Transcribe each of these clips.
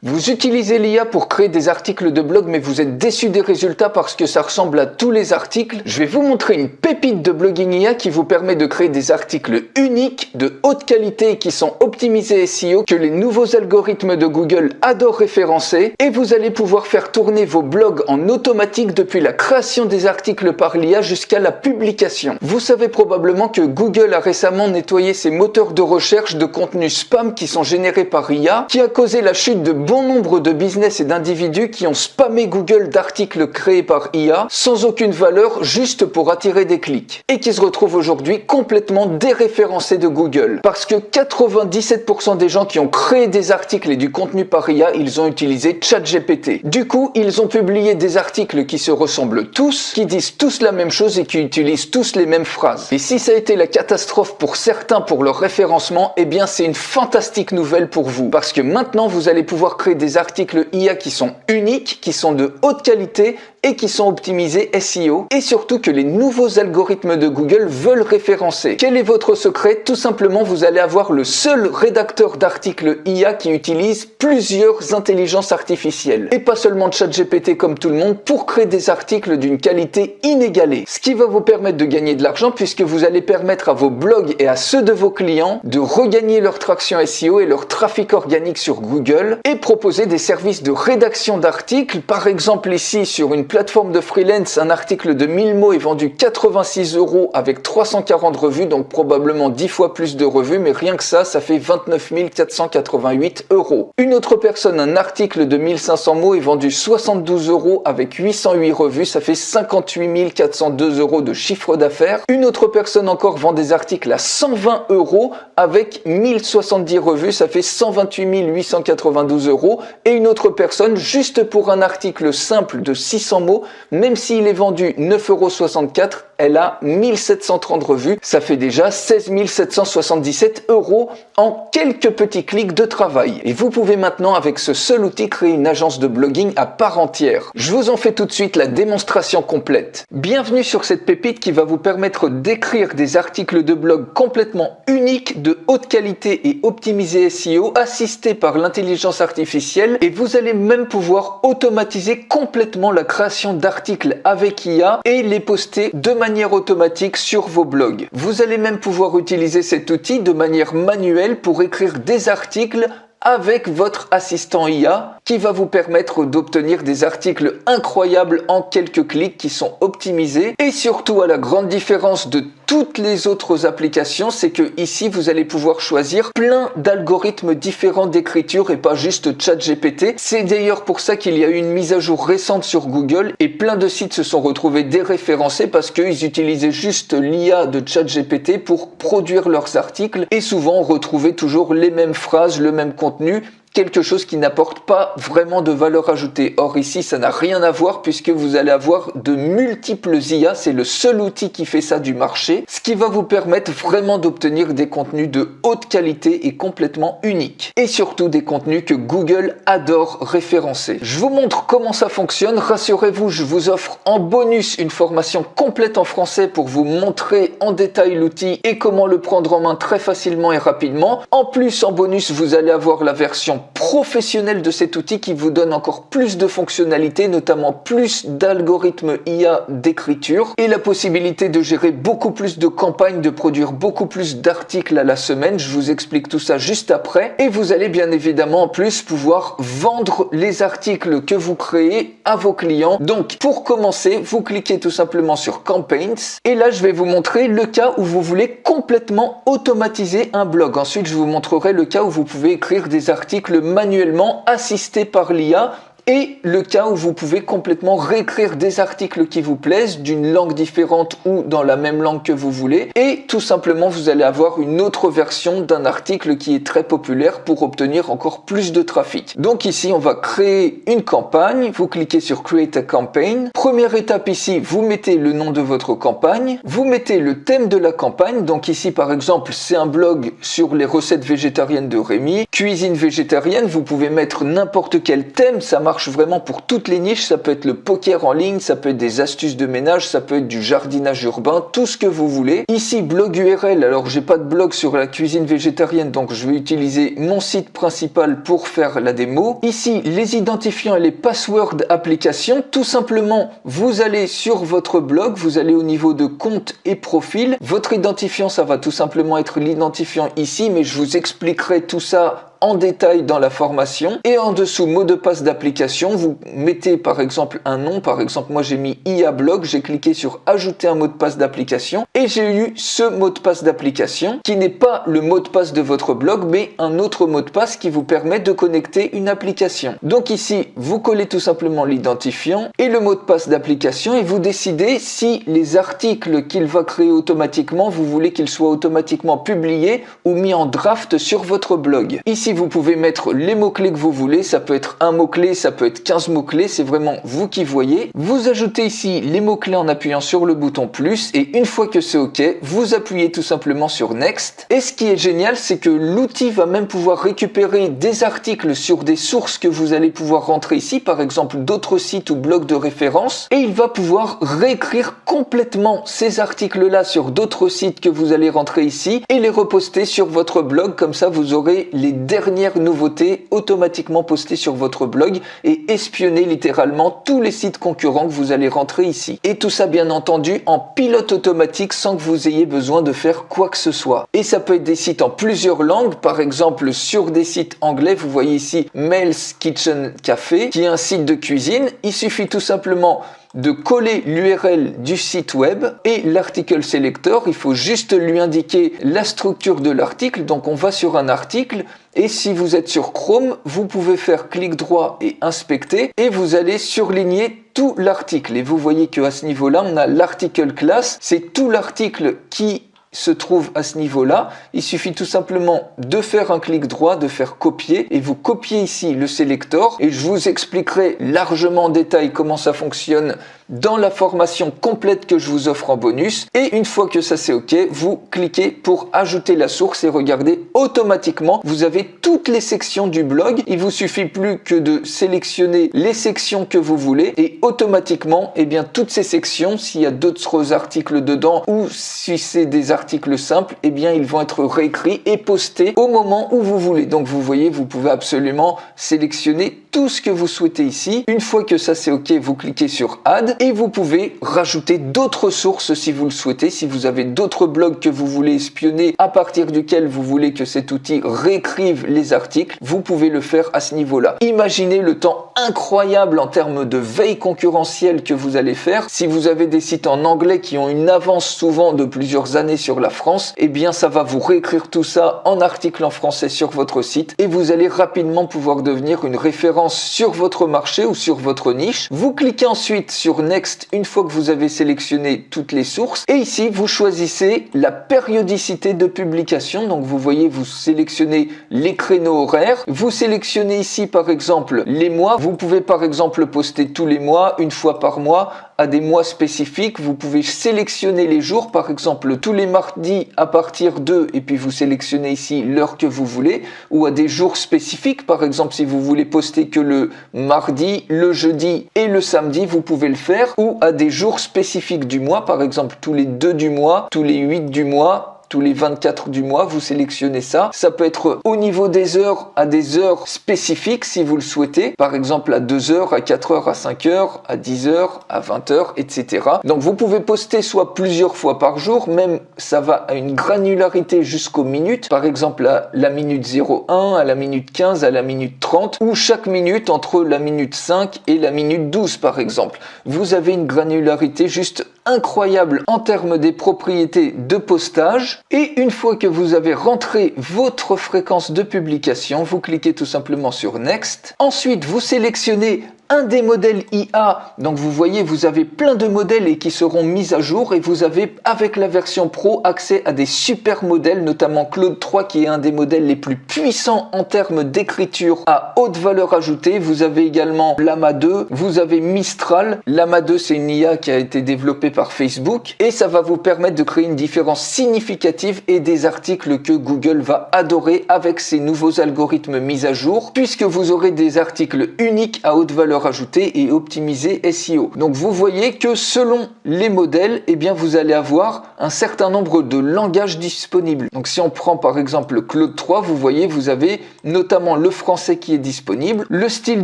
Vous utilisez l'IA pour créer des articles de blog mais vous êtes déçu des résultats parce que ça ressemble à tous les articles. Je vais vous montrer une pépite de blogging IA qui vous permet de créer des articles uniques, de haute qualité et qui sont optimisés SEO, que les nouveaux algorithmes de Google adorent référencer, et vous allez pouvoir faire tourner vos blogs en automatique depuis la création des articles par l'IA jusqu'à la publication. Vous savez probablement que Google a récemment nettoyé ses moteurs de recherche de contenus spam qui sont générés par IA, qui a causé la chute de bon nombre de business et d'individus qui ont spammé Google d'articles créés par IA sans aucune valeur juste pour attirer des clics et qui se retrouvent aujourd'hui complètement déréférencés de Google parce que 97% des gens qui ont créé des articles et du contenu par IA, ils ont utilisé ChatGPT. Du coup, ils ont publié des articles qui se ressemblent tous, qui disent tous la même chose et qui utilisent tous les mêmes phrases. Et si ça a été la catastrophe pour certains pour leur référencement, eh bien c'est une fantastique nouvelle pour vous parce que maintenant vous allez pouvoir créer des articles IA qui sont uniques, qui sont de haute qualité et qui sont optimisés SEO, et surtout que les nouveaux algorithmes de Google veulent référencer. Quel est votre secret? Tout simplement, vous allez avoir le seul rédacteur d'articles IA qui utilise plusieurs intelligences artificielles et pas seulement ChatGPT comme tout le monde pour créer des articles d'une qualité inégalée. Ce qui va vous permettre de gagner de l'argent puisque vous allez permettre à vos blogs et à ceux de vos clients de regagner leur traction SEO et leur trafic organique sur Google et proposer des services de rédaction d'articles. Par exemple, ici sur une plateforme de freelance, un article de 1000 mots est vendu 86 € avec 340 revues, donc probablement 10 fois plus de revues, mais rien que ça fait 29 488 €. Une autre personne, un article de 1500 mots est vendu 72 € avec 808 revues, ça fait 58 402 € de chiffre d'affaires. Une autre personne encore vend des articles à 120 € avec 1070 revues, ça fait 128 892 €. Et une autre personne, juste pour un article simple de 600 mots, même s'il est vendu 9,64 €, elle a 1730 revues, ça fait déjà 16 777 € en quelques petits clics de travail. Et vous pouvez maintenant, avec ce seul outil, créer une agence de blogging à part entière. Je vous en fais tout de suite la démonstration complète. Bienvenue sur cette pépite qui va vous permettre d'écrire des articles de blog complètement uniques, de haute qualité et optimisés SEO, assistés par l'intelligence artificielle, et vous allez même pouvoir automatiser complètement la création d'articles avec IA et les poster de manière automatique sur vos blogs. Vous allez même pouvoir utiliser cet outil de manière manuelle pour écrire des articles avec votre assistant IA qui va vous permettre d'obtenir des articles incroyables en quelques clics qui sont optimisés. Et surtout, à la grande différence de toutes les autres applications, c'est que ici vous allez pouvoir choisir plein d'algorithmes différents d'écriture et pas juste ChatGPT. C'est d'ailleurs pour ça qu'il y a eu une mise à jour récente sur Google et plein de sites se sont retrouvés déréférencés parce qu'ils utilisaient juste l'IA de ChatGPT pour produire leurs articles et souvent on retrouvait toujours les mêmes phrases, le même contenu, quelque chose qui n'apporte pas vraiment de valeur ajoutée. Or ici, ça n'a rien à voir puisque vous allez avoir de multiples IA. C'est le seul outil qui fait ça du marché, ce qui va vous permettre vraiment d'obtenir des contenus de haute qualité et complètement uniques. Et surtout des contenus que Google adore référencer. Je vous montre comment ça fonctionne. Rassurez-vous, je vous offre en bonus une formation complète en français pour vous montrer en détail l'outil et comment le prendre en main très facilement et rapidement. En plus, en bonus, vous allez avoir la version professionnel de cet outil qui vous donne encore plus de fonctionnalités, notamment plus d'algorithmes IA d'écriture et la possibilité de gérer beaucoup plus de campagnes, de produire beaucoup plus d'articles à la semaine. Je vous explique tout ça juste après. Et vous allez bien évidemment en plus pouvoir vendre les articles que vous créez à vos clients. Donc pour commencer, vous cliquez tout simplement sur Campaigns et là je vais vous montrer le cas où vous voulez complètement automatiser un blog. Ensuite je vous montrerai le cas où vous pouvez écrire des articles manuellement assisté par l'IA et le cas où vous pouvez complètement réécrire des articles qui vous plaisent d'une langue différente ou dans la même langue que vous voulez et tout simplement vous allez avoir une autre version d'un article qui est très populaire pour obtenir encore plus de trafic. Donc ici on va créer une campagne, vous cliquez sur Create a Campaign. Première étape ici, vous mettez le nom de votre campagne, vous mettez le thème de la campagne, donc ici par exemple c'est un blog sur les recettes végétariennes de Rémi, cuisine végétarienne, vous pouvez mettre n'importe quel thème, ça marche marche vraiment pour toutes les niches. Ça peut être le poker en ligne, ça peut être des astuces de ménage, ça peut être du jardinage urbain, tout ce que vous voulez. Ici, blog URL. Alors, j'ai pas de blog sur la cuisine végétarienne, donc je vais utiliser mon site principal pour faire la démo. Ici, les identifiants et les passwords applications. Tout simplement, vous allez sur votre blog, vous allez au niveau de compte et profil. Votre identifiant, ça va tout simplement être l'identifiant ici, mais je vous expliquerai tout ça en détail dans la formation. Et en dessous, mot de passe d'application, vous mettez par exemple un nom. Par exemple, moi j'ai mis IA Blog, j'ai cliqué sur ajouter un mot de passe d'application et j'ai eu ce mot de passe d'application qui n'est pas le mot de passe de votre blog, mais un autre mot de passe qui vous permet de connecter une application. Donc ici, vous collez tout simplement l'identifiant et le mot de passe d'application et vous décidez si les articles qu'il va créer automatiquement, vous voulez qu'ils soient automatiquement publiés ou mis en draft sur votre blog. Ici, vous pouvez mettre les mots-clés que vous voulez. Ça peut être un mot-clé, ça peut être 15 mots-clés. C'est vraiment vous qui voyez. Vous ajoutez ici les mots-clés en appuyant sur le bouton plus. Et une fois que c'est OK, vous appuyez tout simplement sur Next. Et ce qui est génial, c'est que l'outil va même pouvoir récupérer des articles sur des sources que vous allez pouvoir rentrer ici. Par exemple, d'autres sites ou blogs de référence. Et il va pouvoir réécrire complètement ces articles-là sur d'autres sites que vous allez rentrer ici et les reposter sur votre blog. Comme ça, vous aurez les dernières nouveautés automatiquement postées sur votre blog et espionner littéralement tous les sites concurrents que vous allez rentrer ici. Et tout ça bien entendu en pilote automatique sans que vous ayez besoin de faire quoi que ce soit. Et ça peut être des sites en plusieurs langues, par exemple sur des sites anglais, vous voyez ici Mel's Kitchen Café qui est un site de cuisine. Il suffit tout simplement de coller l'URL du site web et l'article selector. Il faut juste lui indiquer la structure de l'article. Donc on va sur un article et si vous êtes sur Chrome, vous pouvez faire clic droit et inspecter et vous allez surligner tout l'article. Et vous voyez qu'à ce niveau-là, on a l'article class. C'est tout l'article qui se trouve à ce niveau-là. Il suffit tout simplement de faire un clic droit, de faire copier et vous copiez ici le selector et je vous expliquerai largement en détail comment ça fonctionne dans la formation complète que je vous offre en bonus. Et une fois que ça c'est OK, vous cliquez pour ajouter la source et regardez automatiquement, vous avez toutes les sections du blog. Il vous suffit plus que de sélectionner les sections que vous voulez et automatiquement, eh bien, toutes ces sections, s'il y a d'autres articles dedans ou si c'est des articles simples, eh bien, ils vont être réécrits et postés au moment où vous voulez. Donc, vous voyez, vous pouvez absolument sélectionner tout ce que vous souhaitez ici. Une fois que ça c'est OK, vous cliquez sur Add et vous pouvez rajouter d'autres sources si vous le souhaitez. Si vous avez d'autres blogs que vous voulez espionner à partir duquel vous voulez que cet outil réécrive les articles, vous pouvez le faire à ce niveau-là. Imaginez le temps incroyable en termes de veille concurrentielle que vous allez faire. Si vous avez des sites en anglais qui ont une avance souvent de plusieurs années sur la France, eh bien ça va vous réécrire tout ça en article en français sur votre site et vous allez rapidement pouvoir devenir une référence sur votre marché ou sur votre niche. Vous cliquez ensuite sur Next une fois que vous avez sélectionné toutes les sources et ici vous choisissez la périodicité de publication. Donc vous voyez, vous sélectionnez les créneaux horaires, vous sélectionnez ici par exemple les mois. Vous pouvez par exemple poster tous les mois, une fois par mois, à des mois spécifiques. Vous pouvez sélectionner les jours, par exemple tous les mardis à partir de, et puis vous sélectionnez ici l'heure que vous voulez, ou à des jours spécifiques, par exemple si vous voulez poster que le mardi, le jeudi et le samedi, vous pouvez le faire, ou à des jours spécifiques du mois, par exemple tous les 2 du mois, tous les 8 du mois, tous les 24 du mois, vous sélectionnez ça. Ça peut être au niveau des heures, à des heures spécifiques si vous le souhaitez. Par exemple à 2 heures, à 4 heures, à 5 heures, à 10 heures, à 20 heures, etc. Donc vous pouvez poster soit plusieurs fois par jour, même ça va à une granularité jusqu'aux minutes. Par exemple à la minute 01, à la minute 15, à la minute 30, ou chaque minute entre la minute 5 et la minute 12 par exemple. Vous avez une granularité juste incroyable en termes des propriétés de postage. Et une fois que vous avez rentré votre fréquence de publication, vous cliquez tout simplement sur Next. Ensuite, vous sélectionnez un des modèles IA. Donc vous voyez, vous avez plein de modèles et qui seront mis à jour, et vous avez avec la version Pro accès à des super modèles, notamment Claude 3 qui est un des modèles les plus puissants en termes d'écriture à haute valeur ajoutée. Vous avez également Llama 2, vous avez Mistral. Llama 2 c'est une IA qui a été développée par Facebook et ça va vous permettre de créer une différence significative et des articles que Google va adorer avec ces nouveaux algorithmes mis à jour, puisque vous aurez des articles uniques à haute valeur ajoutée et optimisés SEO. Donc vous voyez que selon les modèles, eh bien vous allez avoir un certain nombre de langages disponibles. Donc si on prend par exemple Claude 3, vous voyez, vous avez notamment le français qui est disponible. Le style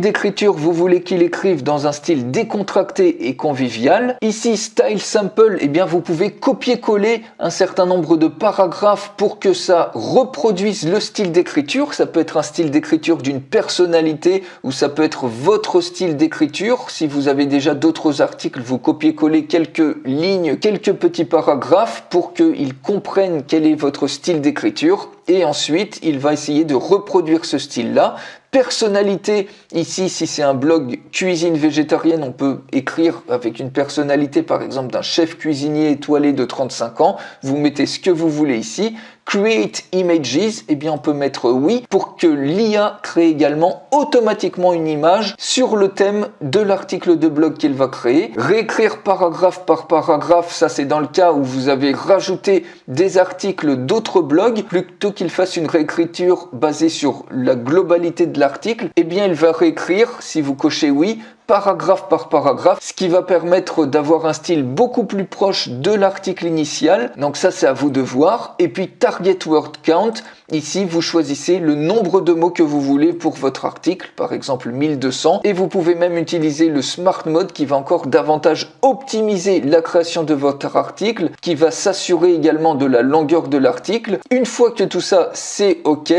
d'écriture, vous voulez qu'il écrive dans un style décontracté et convivial. Ici, Style Sample, eh bien vous pouvez copier-coller un certain nombre de paragraphes pour que ça reproduise le style d'écriture. Ça peut être un style d'écriture d'une personnalité ou ça peut être votre style d'écriture. Si vous avez déjà d'autres articles, vous copiez-collez quelques lignes, quelques petits paragraphes pour qu'ils comprennent quel est votre style d'écriture. Et ensuite, il va essayer de reproduire ce style-là. Personnalité, ici, si c'est un blog cuisine végétarienne, on peut écrire avec une personnalité, par exemple, d'un chef cuisinier étoilé de 35 ans. Vous mettez ce que vous voulez ici. Create Images, eh bien on peut mettre oui pour que l'IA crée également automatiquement une image sur le thème de l'article de blog qu'il va créer. Réécrire paragraphe par paragraphe, ça c'est dans le cas où vous avez rajouté des articles d'autres blogs, plutôt qu'il fasse une réécriture basée sur la globalité de l'article, eh bien il va réécrire, si vous cochez oui, paragraphe par paragraphe, ce qui va permettre d'avoir un style beaucoup plus proche de l'article initial. Donc ça c'est à vous de voir. Et puis Target Word Count, ici vous choisissez le nombre de mots que vous voulez pour votre article, par exemple 1200, et vous pouvez même utiliser le Smart Mode qui va encore davantage optimiser la création de votre article, qui va s'assurer également de la longueur de l'article. Une fois que tout ça c'est OK,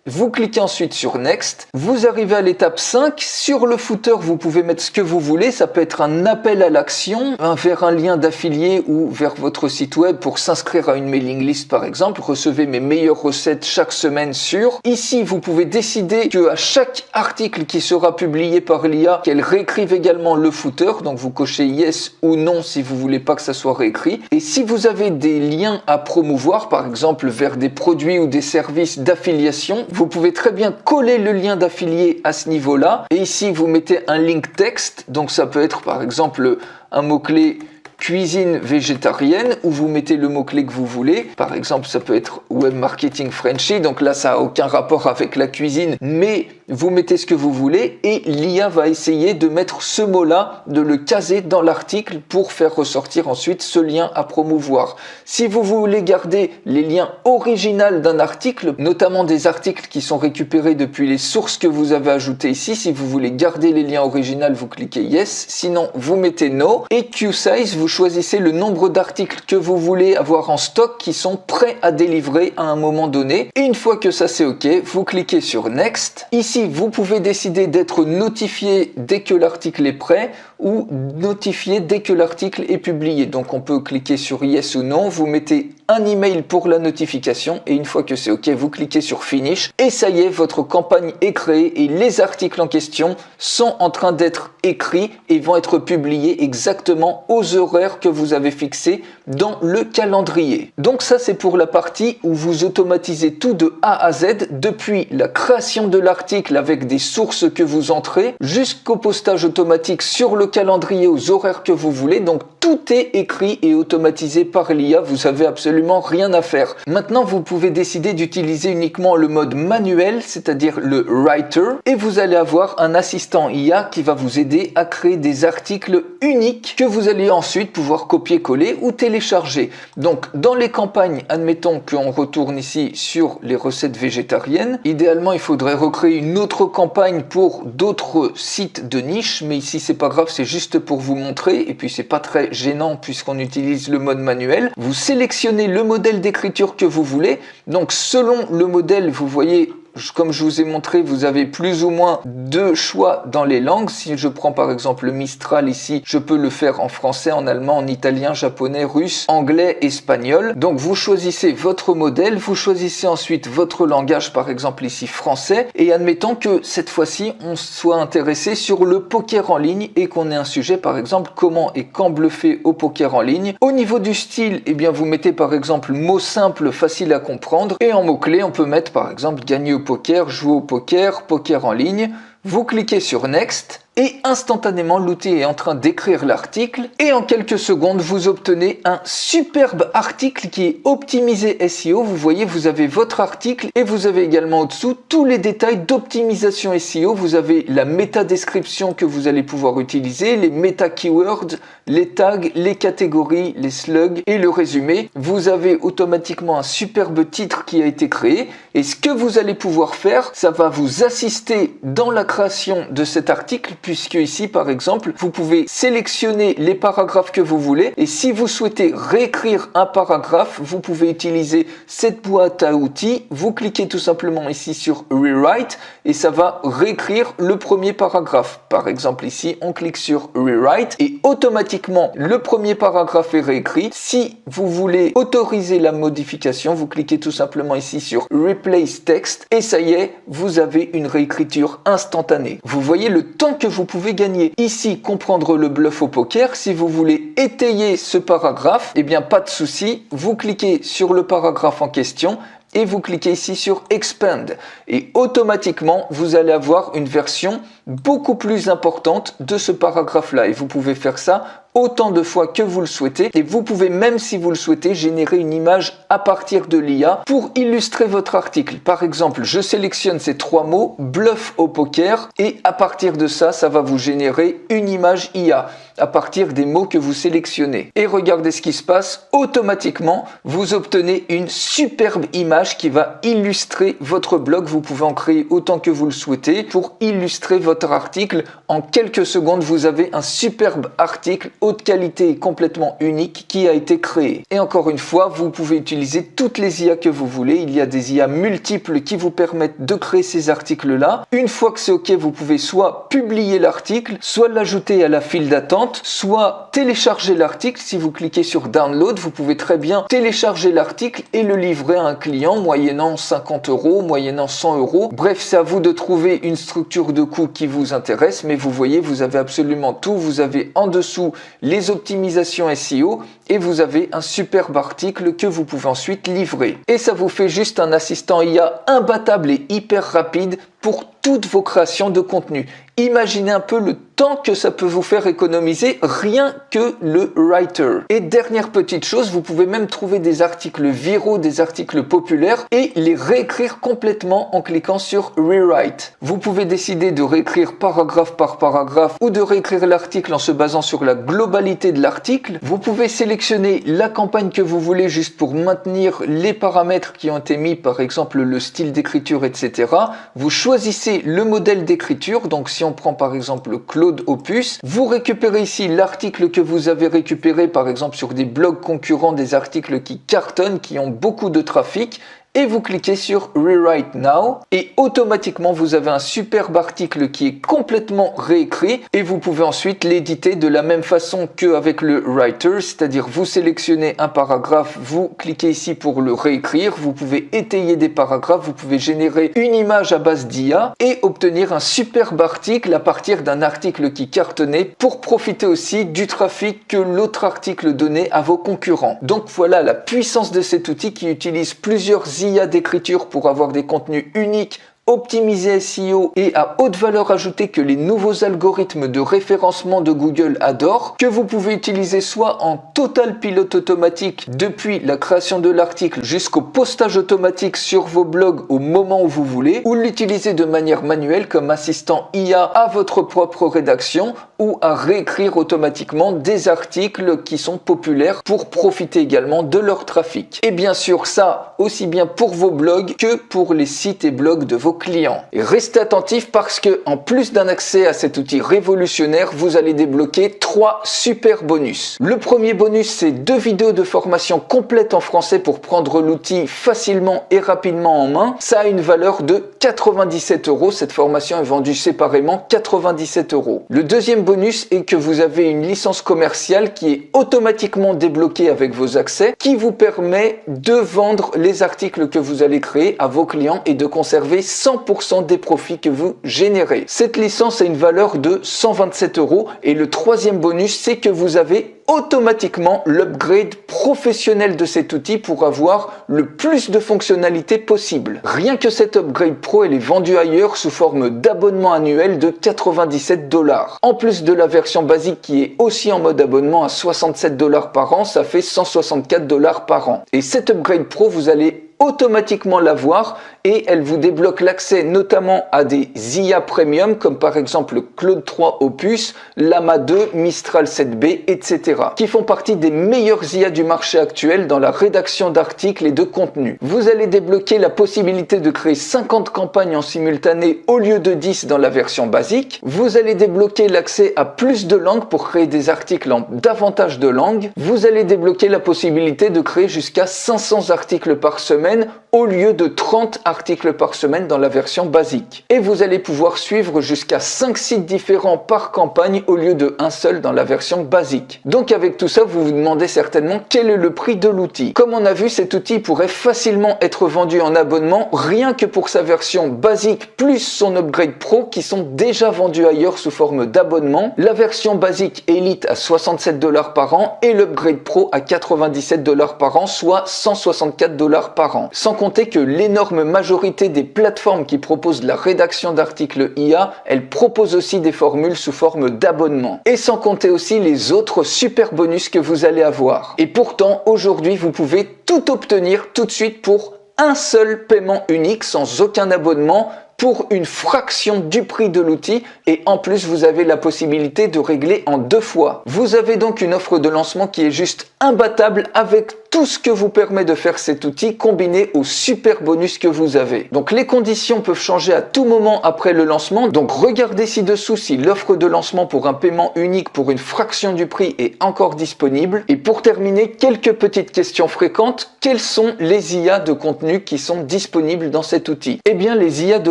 vous cliquez ensuite sur Next, vous arrivez à l'étape 5, sur le footer vous pouvez mettre ce que vous voulez, ça peut être un appel à l'action, vers un lien d'affilié ou vers votre site web pour s'inscrire à une mailing list par exemple, recevez mes meilleures recettes chaque semaine sur. Ici vous pouvez décider que à chaque article qui sera publié par l'IA, qu'elle réécrive également le footer, donc vous cochez yes ou non si vous voulez pas que ça soit réécrit. Et si vous avez des liens à promouvoir, par exemple vers des produits ou des services d'affiliation, vous pouvez très bien coller le lien d'affilié à ce niveau-là. Et ici, vous mettez un link texte. Donc, ça peut être par exemple un mot-clé cuisine végétarienne où vous mettez le mot-clé que vous voulez. Par exemple, ça peut être web marketing Frenchy. Donc là, ça n'a aucun rapport avec la cuisine, mais vous mettez ce que vous voulez et l'IA va essayer de mettre ce mot-là, de le caser dans l'article pour faire ressortir ensuite ce lien à promouvoir. Si vous voulez garder les liens originaux d'un article, notamment des articles qui sont récupérés depuis les sources que vous avez ajoutées ici, si vous voulez garder les liens originaux, vous cliquez Yes. Sinon, vous mettez No. Et QSize, vous choisissez le nombre d'articles que vous voulez avoir en stock qui sont prêts à délivrer à un moment donné. Et une fois que ça c'est OK, vous cliquez sur Next. Ici, vous pouvez décider d'être notifié dès que l'article est prêt ou notifié dès que l'article est publié. Donc on peut cliquer sur Yes ou Non, vous mettez un email pour la notification et une fois que c'est OK, vous cliquez sur Finish et ça y est, votre campagne est créée et les articles en question sont en train d'être écrits et vont être publiés exactement aux horaires que vous avez fixés dans le calendrier. Donc ça c'est pour la partie où vous automatisez tout de A à Z, depuis la création de l'article avec des sources que vous entrez jusqu'au postage automatique sur le calendrier aux horaires que vous voulez. Donc tout est écrit et automatisé par l'IA, vous avez absolument rien à faire. Maintenant vous pouvez décider d'utiliser uniquement le mode manuel, c'est-à-dire le writer, et vous allez avoir un assistant IA qui va vous aider à créer des articles uniques que vous allez ensuite pouvoir copier-coller ou télécharger. Donc dans les campagnes, admettons qu'on retourne ici sur les recettes végétariennes, idéalement il faudrait recréer une autre campagne pour d'autres sites de niche, mais ici c'est pas grave, c'est juste pour vous montrer et puis c'est pas très gênant puisqu'on utilise le mode manuel. Vous sélectionnez le modèle d'écriture que vous voulez, donc selon le modèle vous voyez comme je vous ai montré, vous avez plus ou moins deux choix dans les langues. Si je prends par exemple le Mistral ici, je peux le faire en français, en allemand, en italien, japonais, russe, anglais, espagnol. Donc vous choisissez votre modèle, vous choisissez ensuite votre langage, par exemple ici français, et admettons que cette fois-ci on soit intéressé sur le poker en ligne et qu'on ait un sujet par exemple comment et quand bluffer au poker en ligne. Au niveau du style, eh bien vous mettez par exemple mots simples, faciles à comprendre, et en mots-clés on peut mettre par exemple gagner au poker, jouer au poker, poker en ligne. Vous cliquez sur Next et instantanément l'outil est en train d'écrire l'article et en quelques secondes vous obtenez un superbe article qui est optimisé SEO. Vous voyez, vous avez votre article et vous avez également au-dessous tous les détails d'optimisation SEO. Vous avez la méta-description que vous allez pouvoir utiliser, les méta-keywords, les tags, les catégories, les slugs et le résumé. Vous avez automatiquement un superbe titre qui a été créé et ce que vous allez pouvoir faire, ça va vous assister dans la création de cet article, puisque ici par exemple vous pouvez sélectionner les paragraphes que vous voulez et si vous souhaitez réécrire un paragraphe, vous pouvez utiliser cette boîte à outils. Vous cliquez tout simplement ici sur Rewrite et ça va réécrire le premier paragraphe. Par exemple ici on clique sur Rewrite et automatiquement le premier paragraphe est réécrit. Si vous voulez autoriser la modification, vous cliquez tout simplement ici sur Replace Text et ça y est, vous avez une réécriture instantanée. Vous voyez le temps que vous pouvez gagner. Ici, comprendre le bluff au poker. Si vous voulez étayer ce paragraphe, eh bien pas de souci. Vous cliquez sur le paragraphe en question et vous cliquez ici sur Expand. Et automatiquement, vous allez avoir une version beaucoup plus importante de ce paragraphe-là. Et vous pouvez faire ça autant de fois que vous le souhaitez. Et vous pouvez même, si vous le souhaitez, générer une image à partir de l'IA pour illustrer votre article. Par exemple, je sélectionne ces trois mots, bluff au poker, et à partir de ça, ça va vous générer une image IA à partir des mots que vous sélectionnez. Et regardez ce qui se passe, automatiquement, vous obtenez une superbe image qui va illustrer votre blog. Vous pouvez en créer autant que vous le souhaitez pour illustrer votre article. En quelques secondes, vous avez un superbe article haute qualité et complètement unique qui a été créé. Et encore une fois, vous pouvez utiliser toutes les IA que vous voulez. Il y a des IA multiples qui vous permettent de créer ces articles-là. Une fois que c'est OK, vous pouvez soit publier l'article, soit l'ajouter à la file d'attente, soit télécharger l'article. Si vous cliquez sur Download, vous pouvez très bien télécharger l'article et le livrer à un client moyennant 50 €, moyennant 100 €. Bref, c'est à vous de trouver une structure de coût qui vous intéresse, mais vous voyez, vous avez absolument tout. Vous avez en dessous les optimisations SEO et vous avez un superbe article que vous pouvez ensuite livrer. Et ça vous fait juste un assistant IA imbattable et hyper rapide pour toutes vos créations de contenu. Imaginez un peu le temps que ça peut vous faire économiser rien que le writer. Et dernière petite chose, vous pouvez même trouver des articles viraux, des articles populaires et les réécrire complètement en cliquant sur Rewrite. Vous pouvez décider de réécrire paragraphe par paragraphe ou de réécrire l'article en se basant sur la globalité de l'article. Vous pouvez sélectionner la campagne que vous voulez juste pour maintenir les paramètres qui ont été mis, par exemple le style d'écriture, etc. Vous choisissez le modèle d'écriture, donc si on prend par exemple Claude Opus, vous récupérez ici l'article que vous avez récupéré par exemple sur des blogs concurrents, des articles qui cartonnent, qui ont beaucoup de trafic, et vous cliquez sur Rewrite Now et automatiquement vous avez un superbe article qui est complètement réécrit et vous pouvez ensuite l'éditer de la même façon qu'avec le writer, c'est-à-dire vous sélectionnez un paragraphe, vous cliquez ici pour le réécrire, vous pouvez étayer des paragraphes, vous pouvez générer une image à base d'IA et obtenir un superbe article à partir d'un article qui cartonnait pour profiter aussi du trafic que l'autre article donnait à vos concurrents. Donc voilà la puissance de cet outil qui utilise plusieurs IA d'écriture pour avoir des contenus uniques, optimisé SEO et à haute valeur ajoutée que les nouveaux algorithmes de référencement de Google adorent, que vous pouvez utiliser soit en total pilote automatique depuis la création de l'article jusqu'au postage automatique sur vos blogs au moment où vous voulez, ou l'utiliser de manière manuelle comme assistant IA à votre propre rédaction ou à réécrire automatiquement des articles qui sont populaires pour profiter également de leur trafic. Et bien sûr ça, aussi bien pour vos blogs que pour les sites et blogs de vos clients. Et restez attentifs parce que, en plus d'un accès à cet outil révolutionnaire, vous allez débloquer 3 super bonus. Le premier bonus, c'est 2 vidéos de formation complètes en français pour prendre l'outil facilement et rapidement en main. Ça a une valeur de 97 €. Cette formation est vendue séparément 97 €. Le deuxième bonus est que vous avez une licence commerciale qui est automatiquement débloquée avec vos accès, qui vous permet de vendre les articles que vous allez créer à vos clients et de conserver 100% des profits que vous générez. Cette licence a une valeur de 127 € et le troisième bonus, c'est que vous avez automatiquement l'upgrade professionnel de cet outil pour avoir le plus de fonctionnalités possible. Rien que cet upgrade pro, elle est vendue ailleurs sous forme d'abonnement annuel de 97 $. En plus de la version basique qui est aussi en mode abonnement à 67 $ par an, ça fait 164 $ par an. Et cet upgrade pro, vous allez automatiquement l'avoir et elle vous débloque l'accès notamment à des IA premium comme par exemple Claude 3 Opus, Llama 2, Mistral 7B, etc. qui font partie des meilleurs IA du marché actuel dans la rédaction d'articles et de contenus. Vous allez débloquer la possibilité de créer 50 campagnes en simultané au lieu de 10 dans la version basique. Vous allez débloquer l'accès à plus de langues pour créer des articles en davantage de langues. Vous allez débloquer la possibilité de créer jusqu'à 500 articles par semaine au lieu de 30 articles par semaine dans la version basique. Et vous allez pouvoir suivre jusqu'à 5 sites différents par campagne au lieu de un seul dans la version basique. Donc avec tout ça, vous vous demandez certainement quel est le prix de l'outil. Comme on a vu, cet outil pourrait facilement être vendu en abonnement rien que pour sa version basique plus son upgrade pro qui sont déjà vendus ailleurs sous forme d'abonnement. La version basique Elite à 67 $ par an et l'upgrade pro à 97 $ par an, soit 164 $ par an. Sans compter que l'énorme majorité des plateformes qui proposent de la rédaction d'articles IA, elles proposent aussi des formules sous forme d'abonnement. Et sans compter aussi les autres super bonus que vous allez avoir. Et pourtant, aujourd'hui, vous pouvez tout obtenir tout de suite pour un seul paiement unique sans aucun abonnement, pour une fraction du prix de l'outil et en plus vous avez la possibilité de régler en 2 fois. Vous avez donc une offre de lancement qui est juste imbattable avec tout ce que vous permet de faire cet outil combiné aux super bonus que vous avez. Donc les conditions peuvent changer à tout moment après le lancement, donc regardez ci-dessous si l'offre de lancement pour un paiement unique pour une fraction du prix est encore disponible. Et pour terminer, quelques petites questions fréquentes. Quels sont les IA de contenu qui sont disponibles dans cet outil? Eh bien les IA de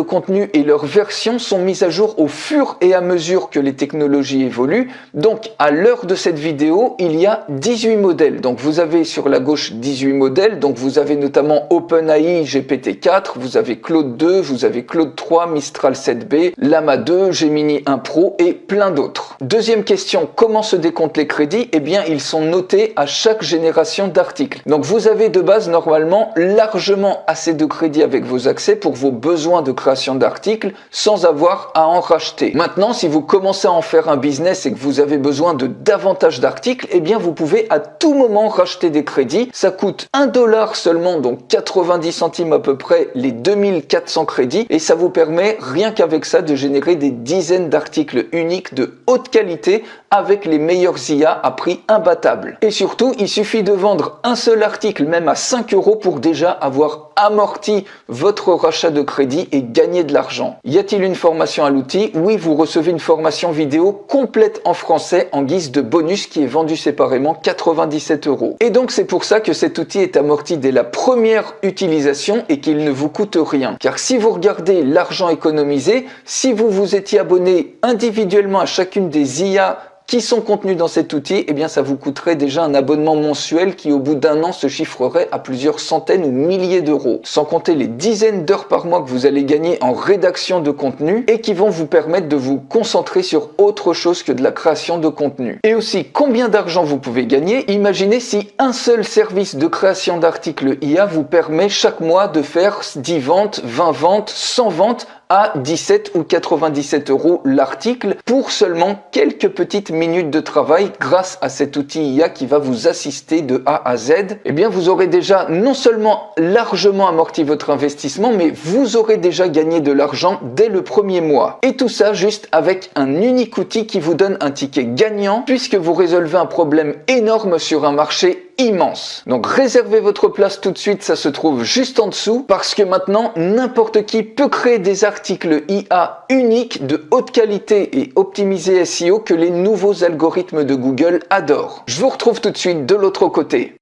contenu et leurs versions sont mises à jour au fur et à mesure que les technologies évoluent. Donc à l'heure de cette vidéo, il y a 18 modèles. Donc vous avez sur la gauche 18 modèles. Donc vous avez notamment OpenAI GPT-4, vous avez Claude 2, vous avez Claude 3, Mistral 7B, Llama 2, Gemini 1 Pro et plein d'autres. Deuxième question, comment se décomptent les crédits? Eh bien ils sont notés à chaque génération d'articles. Donc vous avez de base normalement largement assez de crédits avec vos accès pour vos besoins de création d'articles sans avoir à en racheter. Maintenant, si vous commencez à en faire un business et que vous avez besoin de davantage d'articles, eh bien vous pouvez à tout moment racheter des crédits. Ça coûte 1 $ seulement, donc 90 centimes à peu près les 2400 crédits et ça vous permet rien qu'avec ça de générer des dizaines d'articles uniques de haute qualité avec les meilleurs IA à prix imbattable. Et surtout, il suffit de vendre un seul article même à 5 € pour déjà avoir amorti votre rachat de crédit et gagner de l'argent. Y a-t-il une formation à l'outil? Oui, vous recevez une formation vidéo complète en français en guise de bonus qui est vendue séparément 97 €. Et donc c'est pour ça que cet outil est amorti dès la première utilisation et qu'il ne vous coûte rien. Car si vous regardez l'argent économisé, si vous vous étiez abonné individuellement à chacune des IA qui sont contenus dans cet outil, eh bien ça vous coûterait déjà un abonnement mensuel qui au bout d'un an se chiffrerait à plusieurs centaines ou milliers d'euros. Sans compter les dizaines d'heures par mois que vous allez gagner en rédaction de contenu et qui vont vous permettre de vous concentrer sur autre chose que de la création de contenu. Et aussi combien d'argent vous pouvez gagner. Imaginez si un seul service de création d'articles IA vous permet chaque mois de faire 10 ventes, 20 ventes, 100 ventes à 17 ou 97 € l'article pour seulement quelques petites minutes de travail grâce à cet outil IA qui va vous assister de A à Z. Eh bien, vous aurez déjà non seulement largement amorti votre investissement, mais vous aurez déjà gagné de l'argent dès le premier mois. Et tout ça juste avec un unique outil qui vous donne un ticket gagnant puisque vous résolvez un problème énorme sur un marché immense. Donc réservez votre place tout de suite, ça se trouve juste en dessous, parce que maintenant, n'importe qui peut créer des articles IA uniques de haute qualité et optimisés SEO que les nouveaux algorithmes de Google adorent. Je vous retrouve tout de suite de l'autre côté.